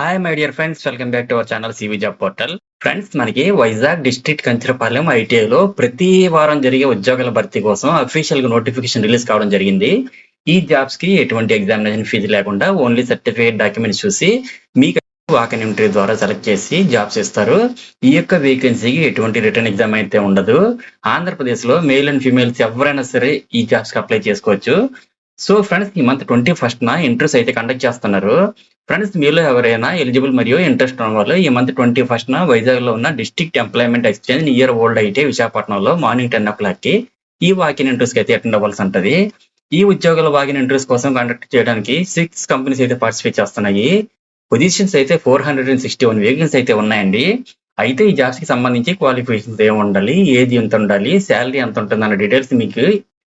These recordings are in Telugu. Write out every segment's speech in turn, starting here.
Hi my dear friends, welcome back to our channel CV job portal. Friends, మనకి వైజాగ్ డిస్ట్రిక్ట్ కంచరపాలెం ఐటీఐలో ప్రతి వారం జరిగే ఉద్యోగాల భర్తీ కోసం అఫీషియల్ గా నోటిఫికేషన్ రిలీజ్ కావడం జరిగింది. ఈ జాబ్స్ కి ఎటువంటి ఎగ్జామినేషన్ ఫీజు లేకుండా ఓన్లీ సర్టిఫికేట్ డాక్యుమెంట్స్ చూసి మీకు వాక్-ఇన్ ఇంటర్వ్యూ ద్వారా సెలెక్ట్ చేసి జాబ్స్ ఇస్తారు. ఈ యొక్క వేకెన్సీకి ఎటువంటి రిటర్న్ ఎగ్జామ్ అయితే ఉండదు. ఆంధ్రప్రదేశ్ లో మేల్ అండ్ ఫీమేల్స్ ఎవరైనా సరే ఈ జాబ్స్ కి అప్లై చేసుకోవచ్చు. సో ఫ్రెండ్స్, ఈ మంత్ 21న ఇంటర్వ్యూస్ అయితే కండక్ట్ చేస్తున్నారు. ఫ్రెండ్స్, మీలో ఎవరైనా ఎలిజిబుల్ మరియు ఇంట్రెస్ట్ ఉన్న వాళ్ళు ఈ మంత్ 21న వైజాగ్ లో ఉన్న district employment exchange near old IT విశాఖపట్నంలో మార్నింగ్ 10 o'clock కి ఈ వాకిన్ ఇంటర్వ్యూస్ కి అయితే అటెండ్ అవ్వాల్సి ఉంటది. ఈ ఉద్యోగాల వాకిన్ ఇంటర్వ్యూస్ కోసం కండక్ట్ చేయడానికి 6 కంపెనీస్ అయితే పార్టిసిపేట్ చేస్తున్నాయి. పొజిషన్స్ అయితే 461 వేకెన్సీ అయితే ఉన్నాయండి. అయితే ఈ జాబ్స్ కి సంబంధించి క్వాలిఫికేషన్స్ ఏమి ఉండాలి, ఏది ఎంత ఉండాలి, శాలరీ ఎంత ఉంటుంది అన్న డీటెయిల్స్ మీకు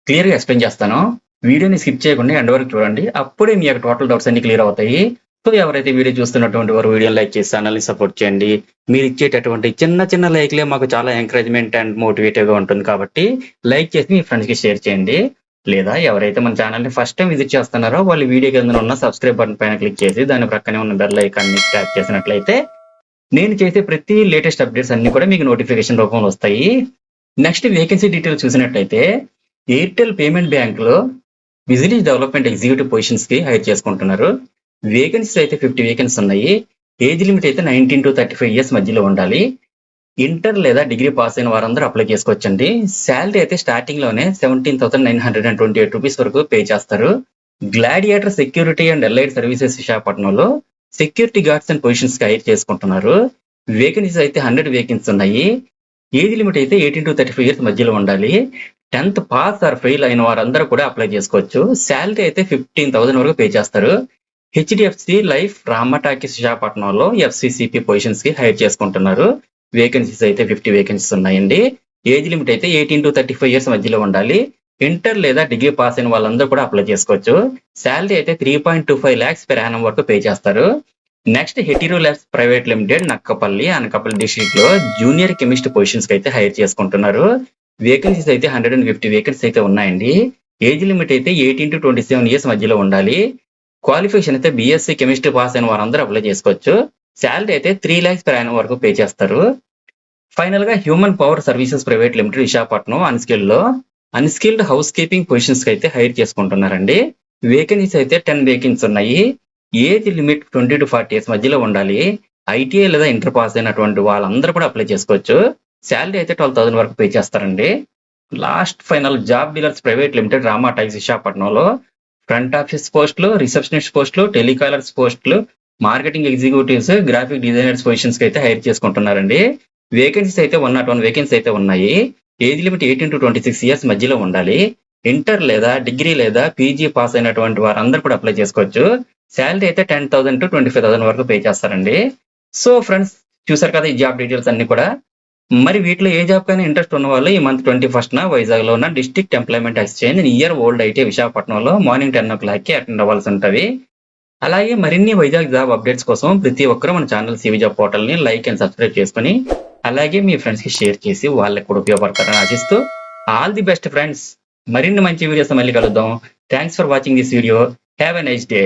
క్లియర్ గా ఎక్స్ప్లెయిన్ చేస్తాను. వీడియోని స్కిప్ చేయకుండా ఎండ్ వరకు చూడండి, అప్పుడే మీ యొక్క టోటల్ డౌట్స్ అన్ని క్లియర్ అవుతాయి. సో ఎవరైతే వీడియో చూస్తున్నటువంటి వారు వీడియోని లైక్ చేసి ఛానల్ ని సపోర్ట్ చేయండి. మీరు ఇచ్చేటటువంటి చిన్న చిన్న లైక్లే మాకు చాలా ఎంకరేజ్మెంట్ అండ్ మోటివేటివ్ గా ఉంటుంది. కాబట్టి లైక్ చేసి మీ ఫ్రెండ్స్ కి షేర్ చేయండి. లేదా ఎవరైతే మన ఛానల్ ని ఫస్ట్ టైం విజిట్ చేస్తున్నారో వాళ్ళు వీడియో కింద ఉన్న సబ్స్క్రైబ్ బటన్ పైన క్లిక్ చేసి దాని ప్రక్కనే ఉన్న బెల్ ఐకాన్ ని ట్యాప్ చేసినట్లయితే నేను చేసే ప్రతి లేటెస్ట్ అప్డేట్స్ అన్ని కూడా మీకు నోటిఫికేషన్ రూపంలో వస్తాయి. నెక్స్ట్ వేకెన్సీ డీటెయిల్స్ చూసినట్లయితే ఎయిర్టెల్ పేమెంట్ బ్యాంక్ లో బిజినెస్ డెవలప్మెంట్ ఎగ్జిక్యూటివ్ పొజిషన్స్ కి హైర్ చేసుకుంటున్నారు. వేకెన్సీస్ అయితే 50 వేకెన్సీస్ ఉన్నాయి. ఏజ్ లిమిట్ అయితే 19 to 35 ఇయర్స్ మధ్యలో ఉండాలి. ఇంటర్ లేదా డిగ్రీ పాస్ అయిన వారందరూ అప్లై చేసుకోవచ్చండి. శాలరీ అయితే స్టార్టింగ్ లోనే 17,928 రూపీస్ వరకు పే చేస్తారు. Gladiator security and allied services విశాఖపట్నంలో సెక్యూరిటీ గార్డ్స్ అండ్ పొజిషన్స్ కి హైర్ చేసుకుంటున్నారు. వేకెన్సీస్ అయితే 100 వేకెన్సీస్ ఉన్నాయి. ఏజ్ లిమిట్ అయితే 18 to 35 ఇయర్స్ మధ్యలో ఉండాలి. 10th పాస్ ఆర్ ఫెయిల్ అయిన వారందరూ కూడా అప్లై చేసుకోవచ్చు. శాలరీ అయితే 15,000 వరకు పే చేస్తారు. హెచ్డిఎఫ్సి లైఫ్ రామటాకీస్ విశాఖపట్నంలో ఎఫ్సిసిపి పొజిషన్స్ కి హైర్ చేసుకుంటున్నారు. వేకెన్సీస్ అయితే 50 వేకెన్సీస్ ఉన్నాయండి. ఏజ్ లిమిట్ అయితే 18 to 35 ఇయర్స్ మధ్యలో ఉండాలి. ఇంటర్ లేదా డిగ్రీ పాస్ అయిన వాళ్ళందరూ కూడా అప్లై చేసుకోవచ్చు. శాలరీ అయితే 3.25 lakhs per annum వరకు పే చేస్తారు. Next Hetero labs private limited Nakkapalli Anakapalli district లో జూనియర్ కెమిస్ట్ పొజిషన్స్ కి అయితే హైర్ చేసుకుంటున్నారు. వేకెన్సీస్ అయితే 150 వేకెన్సీస్ అయితే ఉన్నాయండి. ఏజ్ లిమిట్ అయితే 18 to 27 ఇయర్స్ మధ్యలో ఉండాలి. క్వాలిఫికేషన్ అయితే బీఎస్సీ కెమిస్ట్రీ పాస్ అయిన వారందరూ అప్లై చేసుకోవచ్చు. శాలరీ అయితే 3 lakhs per annum వరకు పే చేస్తారు. ఫైనల్ గా human power services private limited Visakhapatnam unskilled house keeping positions కి అయితే హైర్ చేసుకుంటున్నారండి. వేకెన్సీస్ అయితే 10 వేకెన్సీస్ ఉన్నాయి. ఏజ్ లిమిట్ 20 to 40 ఇయర్స్ మధ్యలో ఉండాలి. ఐటీఐ లేదా ఇంటర్ పాస్ అయినటువంటి వాళ్ళందరూ కూడా అప్లై చేసుకోవచ్చు. శాలరీ అయితే 12,000 వరకు పే చేస్తారండి. Last final job dealers private limited రామాటాక్స్ విశాఖపట్నంలో ఫ్రంట్ ఆఫీస్ పోస్టులు, రిసెప్షనిస్ట్ పోస్టులు, టెలికాలర్స్ పోస్టులు, marketing executives, graphic designers positions కి అయితే హైర్ చేసుకుంటున్నారండి. వేకెన్సీస్ అయితే 101 వేకెన్సీ అయితే ఉన్నాయి. ఏజ్ లిమిట్ 18 to 26 ఇయర్స్ మధ్యలో ఉండాలి. ఇంటర్ లేదా డిగ్రీ లేదా పీజీ పాస్ అయినటువంటి వారందరూ కూడా అప్లై చేసుకోవచ్చు. శాలరీ అయితే 10,000 to 25,000 వరకు పే చేస్తారండి. సో ఫ్రెండ్స్, చూసారు కదా ఈ జాబ్ డీటెయిల్స్ అన్ని కూడా. మరి వీటిలో ఏ జాబ్ కైనా ఇంట్రెస్ట్ ఉన్న వాళ్ళు ఈ మంత్ 21న వైజాగ్ లో ఉన్న district employment exchange near old IT విశాఖపట్నంలో మార్నింగ్ 10 o'clock కి అటెండ్ అవ్వాల్సి ఉంటది. అలాగే మరిన్ని వైజాగ్ జాబ్ అప్డేట్స్ కోసం ప్రతి ఒక్కరూ మన ఛానల్ సివి జాబ్ పోర్టల్ ని లైక్ అండ్ సబ్స్క్రైబ్ చేసుకుని అలాగే మీ ఫ్రెండ్స్ కి షేర్ చేసి వాళ్ళకి కూడా ఉపయోగపడతారని ఆశిస్తూ ఆల్ ది బెస్ట్ ఫ్రెండ్స్. మరిన్ని మంచి వీడియోస్ మళ్ళీ కలుద్దాం. Thanks for watching this video. Have a nice day.